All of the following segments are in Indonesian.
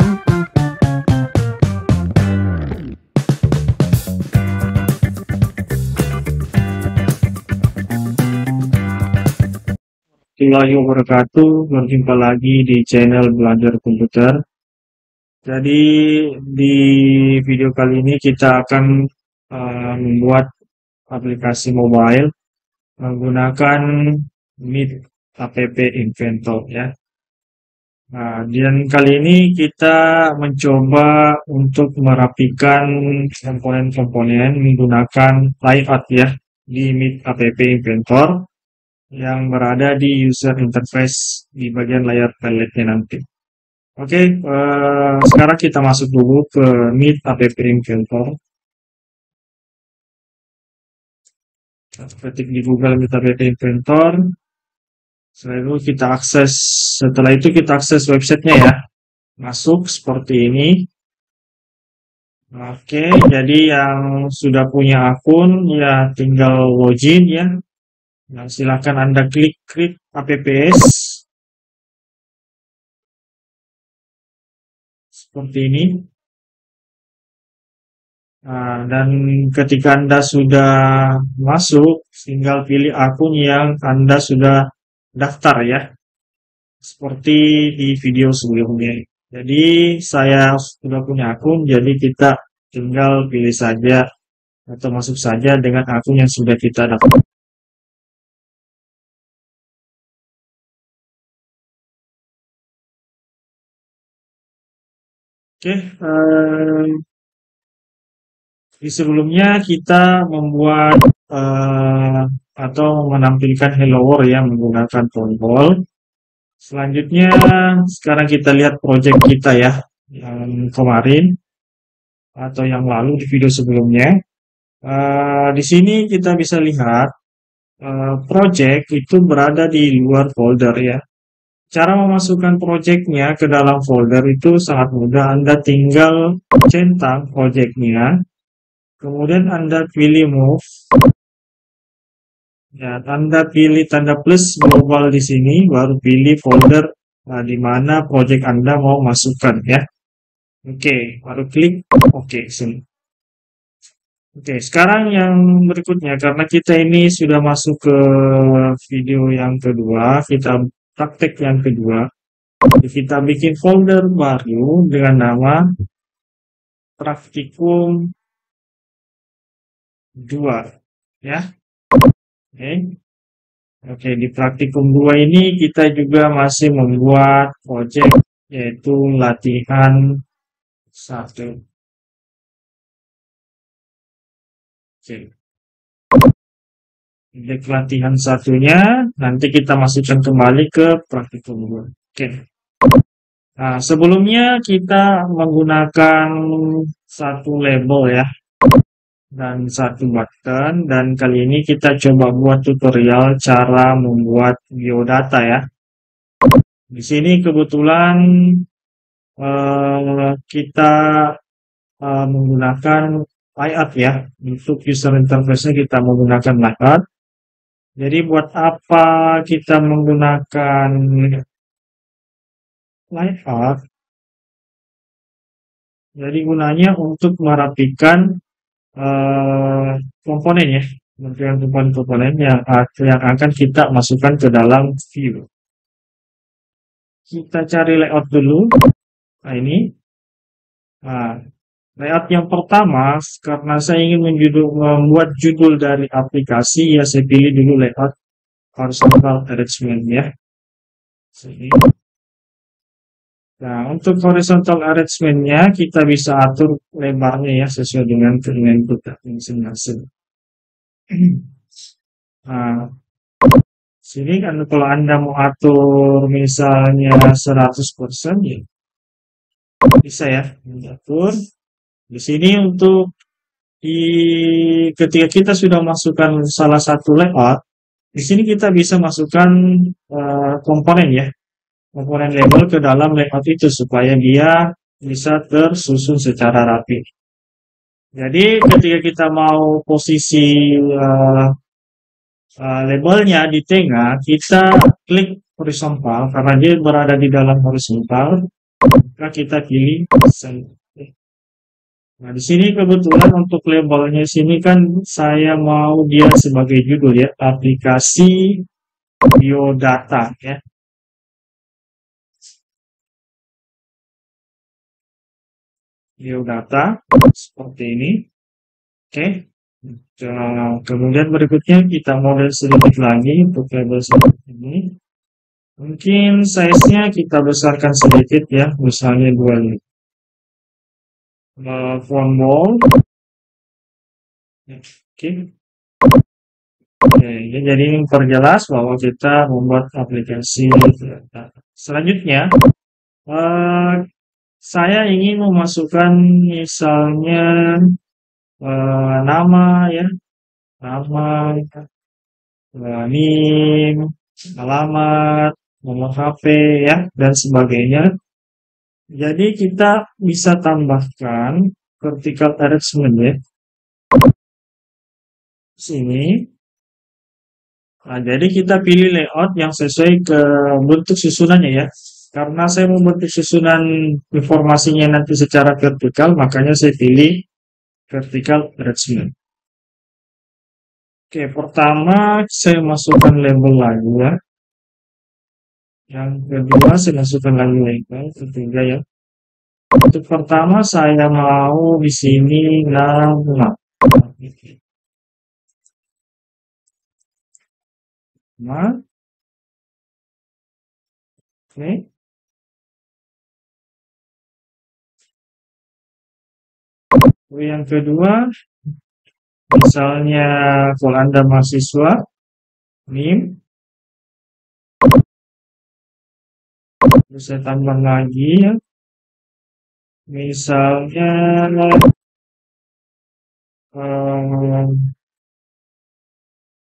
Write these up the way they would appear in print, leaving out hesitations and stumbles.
Warahmatullahi wabarakatuh, berjumpa lagi di channel Belajar Komputer. Jadi di video kali ini kita akan membuat aplikasi mobile menggunakan Meet App Inventor ya. Nah, dan kali ini kita mencoba untuk merapikan komponen-komponen menggunakan layout ya di Meet App Inventor yang berada di user interface di bagian layar peletnya nanti. Oke, sekarang kita masuk dulu ke Meet App Inventor. Ketik di Google Meet App Inventor. Setelah itu kita akses websitenya ya. Masuk seperti ini. Oke, jadi yang sudah punya akun ya tinggal login ya. Nah, silakan Anda klik apps seperti ini. Nah, dan ketika Anda sudah masuk, tinggal pilih akun yang Anda sudah daftar ya. Seperti di video sebelumnya. Jadi saya sudah punya akun, jadi kita tinggal pilih saja atau masuk saja dengan akun yang sudah kita daftar. Oke, di sebelumnya kita membuat atau menampilkan Hello World ya menggunakan tombol. Selanjutnya sekarang kita lihat project kita ya yang kemarin atau yang lalu di video sebelumnya. Di sini kita bisa lihat project itu berada di luar folder ya. Cara memasukkan projectnya ke dalam folder itu sangat mudah. Anda tinggal centang projectnya. Kemudian Anda pilih move. Ya, Anda pilih tanda plus global di sini, baru pilih folder di mana project Anda mau masukkan ya. Oke, baru klik oke sini. Oke, sekarang yang berikutnya karena kita ini sudah masuk ke video yang kedua, kita praktek yang kedua. Kita bikin folder baru dengan nama praktikum 2 ya. Oke, di praktikum 2 ini kita juga masih membuat project yaitu latihan 1. Oke. Di latihan satunya nanti kita masukkan kembali ke praktikum 2. Oke. Nah, sebelumnya kita menggunakan satu label ya dan satu button, dan kali ini kita coba buat tutorial cara membuat biodata ya. Di sini kebetulan kita menggunakan layout ya. Untuk user interface-nya kita menggunakan layout. Jadi buat apa kita menggunakan layout? Jadi gunanya untuk merapikan komponen ya, komponen yang akan kita masukkan ke dalam view. Kita cari layout dulu. Nah ini, layout yang pertama karena saya ingin membuat judul dari aplikasi ya, saya pilih dulu layout horizontal arrangement ya. Sini. Nah, untuk horizontal arrangement-nya kita bisa atur lebarnya ya sesuai dengan keinginan kita masing-masing. Nah, sini kan kalau Anda mau atur misalnya 100% ya bisa ya diatur. Di sini untuk ketika kita sudah masukkan salah satu layout, di sini kita bisa masukkan komponen ya. Komponen label ke dalam layout itu supaya dia bisa tersusun secara rapi. Jadi ketika kita mau posisi labelnya di tengah, kita klik horizontal karena dia berada di dalam horizontal. maka kita pilih save. Nah, di sini kebetulan untuk labelnya sini kan saya mau dia sebagai judul ya, aplikasi biodata ya. Biodata seperti ini. Oke. Kemudian berikutnya kita model sedikit lagi untuk label seperti ini. Mungkin size-nya kita besarkan sedikit ya, misalnya 25. Font bold. Oke. Oke, ya, jadi memperjelas bahwa kita membuat aplikasi. Selanjutnya, saya ingin memasukkan misalnya nama ya, nama, NIM, alamat, nomor HP ya, dan sebagainya. Jadi kita bisa tambahkan vertical arrangement ya. Sini. Nah, jadi kita pilih layout yang sesuai ke bentuk susunannya ya. Karena saya membentuk susunan informasinya nanti secara vertikal, makanya saya pilih vertical arrangement. Oke, pertama saya masukkan label lagi ya. Yang kedua saya masukkan lagi label, ketiga ya. Untuk pertama saya mau di sini nama. Nah, oke. Yang kedua, misalnya kalau Anda mahasiswa, NIM, terus saya tambah lagi ya, misalnya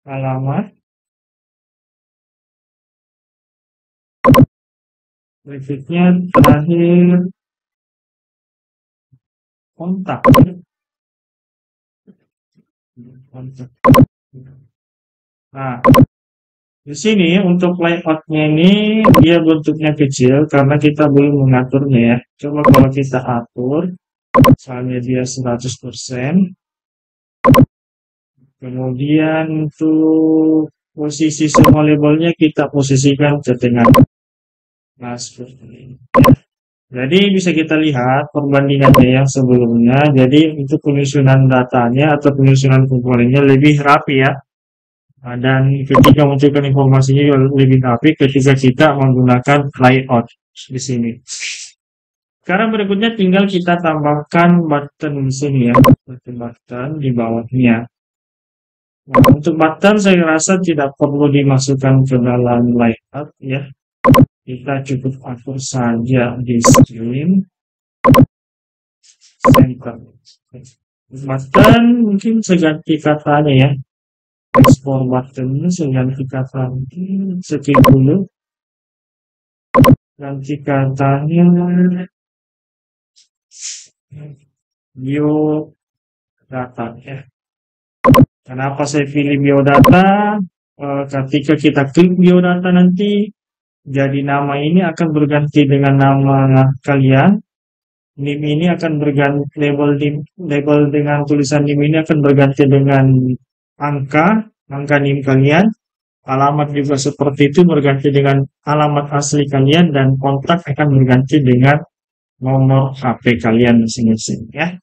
alamat, berikutnya terakhir kontak. Nah, di sini untuk layoutnya ini dia bentuknya kecil karena kita belum mengaturnya ya. Coba kalau kita atur, misalnya dia 100%, kemudian untuk posisi semua labelnya kita posisikan ke tengah. Nah, seperti ini. Jadi bisa kita lihat perbandingannya yang sebelumnya. Jadi untuk penyusunan datanya atau penyusunan komponennya lebih rapi ya. Nah, dan ketika munculkan informasinya lebih rapi ketika kita menggunakan layout di sini. Sekarang berikutnya tinggal kita tambahkan button di sini ya, button di bawahnya. Nah, untuk button saya rasa tidak perlu dimasukkan ke dalam layout ya. Kita cukup atur saja di screen center. Button mungkin saya ganti katanya ya. Export button saya ganti kata skip dulu. Ganti katanya biodata ya. Kenapa saya pilih biodata? Ketika kita klik biodata nanti, jadi nama ini akan berganti dengan nama kalian. NIM ini akan berganti, label dengan tulisan NIM ini akan berganti dengan angka NIM kalian. Alamat juga seperti itu berganti dengan alamat asli kalian, dan kontak akan berganti dengan nomor HP kalian masing-masing ya.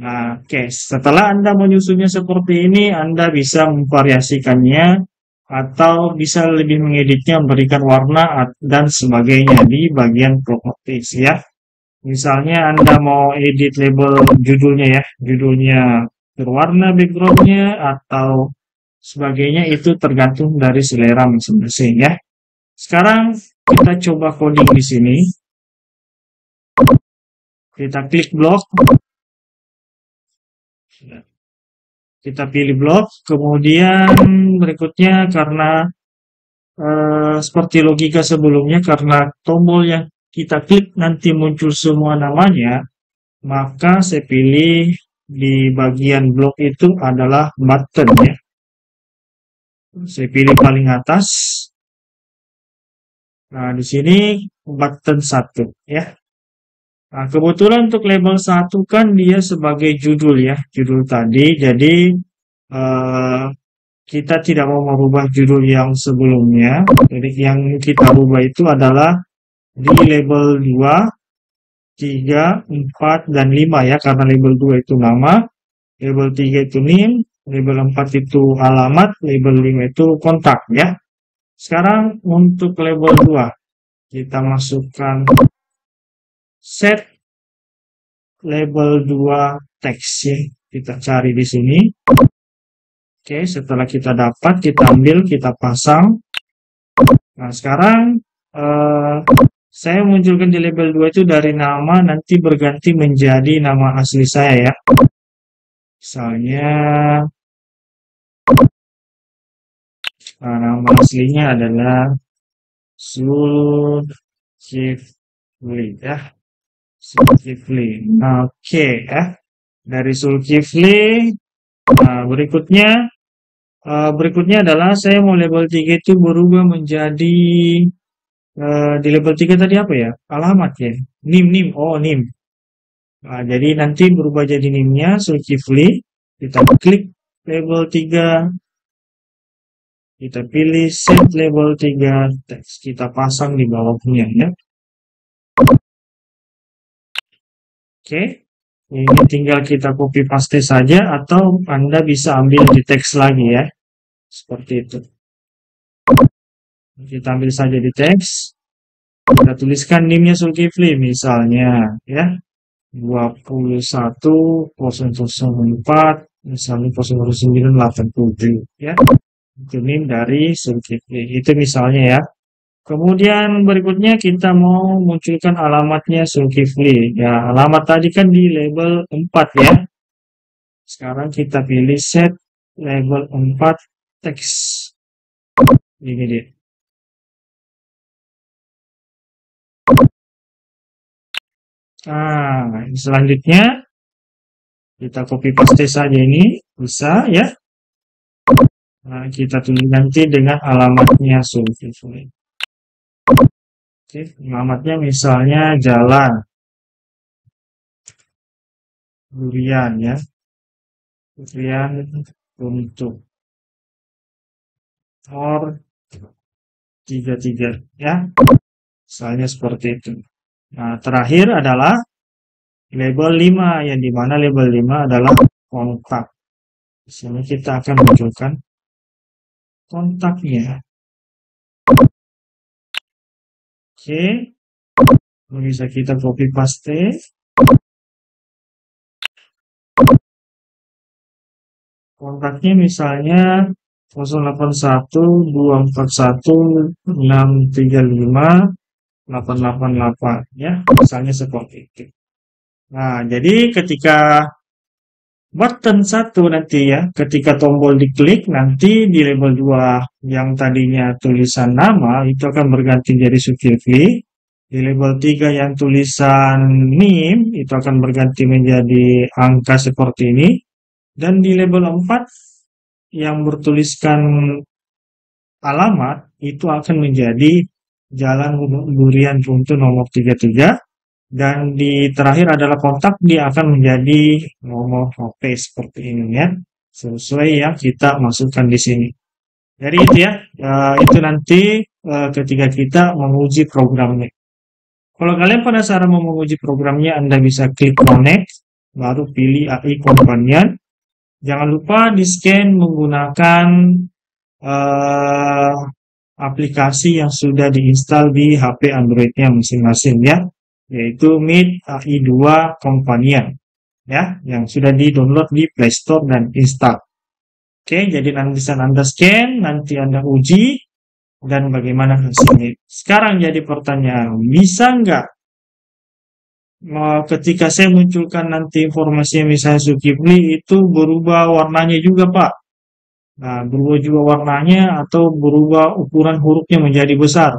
Nah, oke. Setelah Anda menyusunnya seperti ini, Anda bisa memvariasikannya atau bisa lebih mengeditnya, memberikan warna dan sebagainya di bagian properties ya. Misalnya Anda mau edit label judulnya ya, judulnya berwarna backgroundnya atau sebagainya, itu tergantung dari selera masing-masing ya. Sekarang kita coba coding di sini. Kita klik blok. Kita pilih blok, kemudian berikutnya karena seperti logika sebelumnya, karena tombol yang kita klik nanti muncul semua namanya, maka saya pilih di bagian blok itu adalah button ya. Saya pilih paling atas. Nah, di sini button 1 ya. Nah, kebetulan untuk label 1 kan dia sebagai judul ya, judul tadi. Jadi eh, kita tidak mau merubah judul yang sebelumnya. Jadi yang kita rubah itu adalah di label 2, 3, 4, dan 5 ya, karena label 2 itu nama, label 3 itu NIM, label 4 itu alamat, label 5 itu kontak ya. Sekarang untuk label 2, kita masukkan set label 2 teks ya. Kita cari di sini. Oke, setelah kita dapat, kita ambil, kita pasang. Nah, sekarang saya munculkan di label 2 itu dari nama nanti berganti menjadi nama asli saya ya. Misalnya nama aslinya adalah Zulkifli ya. Zulkifli. Oke ya. Dari Zulkifli, nah, berikutnya adalah saya mau label 3 itu berubah menjadi di label 3 tadi apa ya? Alamat ya. NIM. Oh, NIM. Nah, jadi nanti berubah jadi NIM-nya Zulkifli. Kita klik label 3. Kita pilih set label 3 teks. Kita pasang di bawahnya ya. Oke. Ini tinggal kita copy paste saja atau Anda bisa ambil di teks lagi ya. Seperti itu. Kita ambil saja di teks. Kita tuliskan NIM-nya Zulkifli misalnya ya. 21004 misalnya 00987 ya. Itu NIM dari Zulkifli. Itu misalnya ya. Kemudian berikutnya kita mau munculkan alamatnya Zulkifli. Ya, alamat tadi kan di label 4 ya. Sekarang kita pilih set label 4 teks. Ini dia. Nah, selanjutnya kita copy paste saja ini. Bisa ya. Nah, kita tulis nanti dengan alamatnya Zulkifli. Oke, alamatnya misalnya Jalan Durian ya. Durian untuk or 33 ya. Misalnya seperti itu. Nah, terakhir adalah label 5 yang dimana label 5 adalah kontak. Di sini kita akan munculkan kontaknya. Oke, bisa kita copy paste. Kontaknya misalnya 081241635888 ya, misalnya seperti itu. Nah, jadi ketika button 1 nanti ya, ketika tombol diklik nanti di label 2 yang tadinya tulisan nama itu akan berganti jadi Zulkifli. Di label 3 yang tulisan NIM itu akan berganti menjadi angka seperti ini. Dan di label 4 yang bertuliskan alamat itu akan menjadi Jalan Durian Runtuh nomor 33. Dan di terakhir adalah kontak, dia akan menjadi nomor HP seperti ini ya. Sesuai yang kita masukkan di sini. Jadi itu ya, itu nanti ketika kita menguji programnya. Kalau kalian penasaran mau menguji programnya, Anda bisa klik connect, baru pilih AI Companion. Jangan lupa di-scan menggunakan aplikasi yang sudah diinstal di HP Android-nya masing-masing ya, yaitu Meet AI 2 Companion ya, yang sudah di-download di Play Store dan install. Oke, jadi nanti bisa Anda scan, nanti Anda uji, dan bagaimana hasilnya. Sekarang jadi pertanyaan, bisa nggak ketika saya munculkan nanti informasinya misalnya Zulkifli itu berubah warnanya juga Pak? Nah, berubah juga warnanya atau berubah ukuran hurufnya menjadi besar.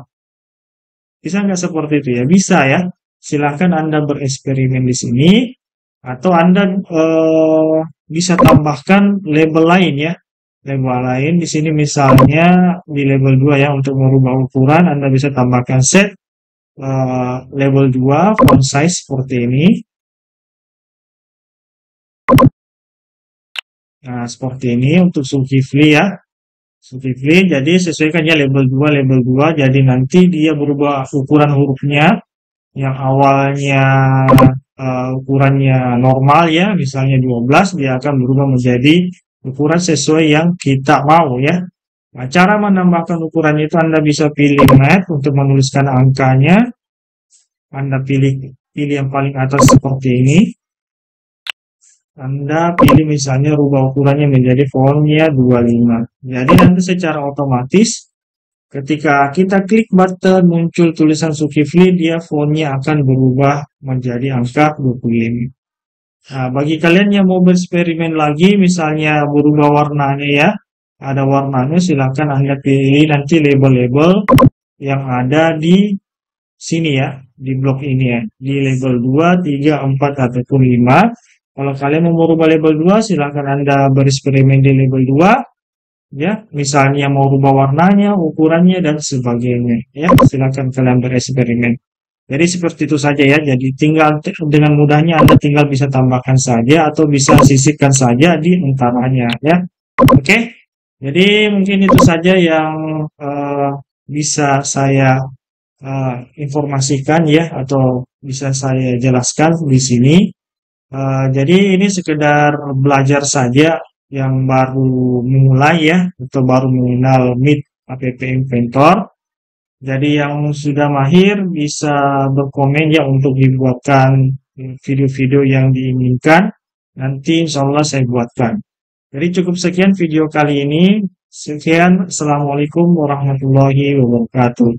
Bisa nggak seperti itu ya? Bisa ya. Silahkan Anda bereksperimen di sini. Atau Anda bisa tambahkan label lain ya. Label lain di sini misalnya di label 2 ya, untuk merubah ukuran Anda bisa tambahkan set label 2 font size seperti ini. Nah, seperti ini untuk Zulkifli ya. Zulkifli, jadi sesuaikannya label 2, jadi nanti dia berubah ukuran hurufnya. Yang awalnya ukurannya normal ya, misalnya 12, dia akan berubah menjadi ukuran sesuai yang kita mau ya. Nah, cara menambahkan ukuran itu Anda bisa pilih mat untuk menuliskan angkanya. Anda pilih yang paling atas seperti ini. Anda pilih misalnya rubah ukurannya menjadi fontnya 25. Jadi nanti secara otomatis ketika kita klik button muncul tulisan Zulkifli, dia fontnya akan berubah menjadi angka 25. Nah, bagi kalian yang mau bereksperimen lagi, misalnya berubah warnanya ya, ada warnanya, silahkan Anda pilih nanti label-label yang ada di sini ya, di blok ini ya, di label 2, 3, 4, ataupun 5. Kalau kalian mau merubah label 2, silahkan Anda bereksperimen di label 2. Ya, misalnya mau rubah warnanya, ukurannya, dan sebagainya. Ya, silakan kalian bereksperimen. Jadi seperti itu saja ya. Jadi tinggal dengan mudahnya Anda tinggal bisa tambahkan saja atau bisa sisipkan saja di antaranya ya. Oke. Jadi mungkin itu saja yang bisa saya informasikan ya atau bisa saya jelaskan di sini. Jadi ini sekedar belajar saja yang baru memulai ya atau baru mengenal Meet app Inventor. Jadi yang sudah mahir bisa berkomen ya untuk dibuatkan video-video yang diinginkan. Nanti insya Allah saya buatkan. Jadi cukup sekian video kali ini. Sekian. Assalamualaikum warahmatullahi wabarakatuh.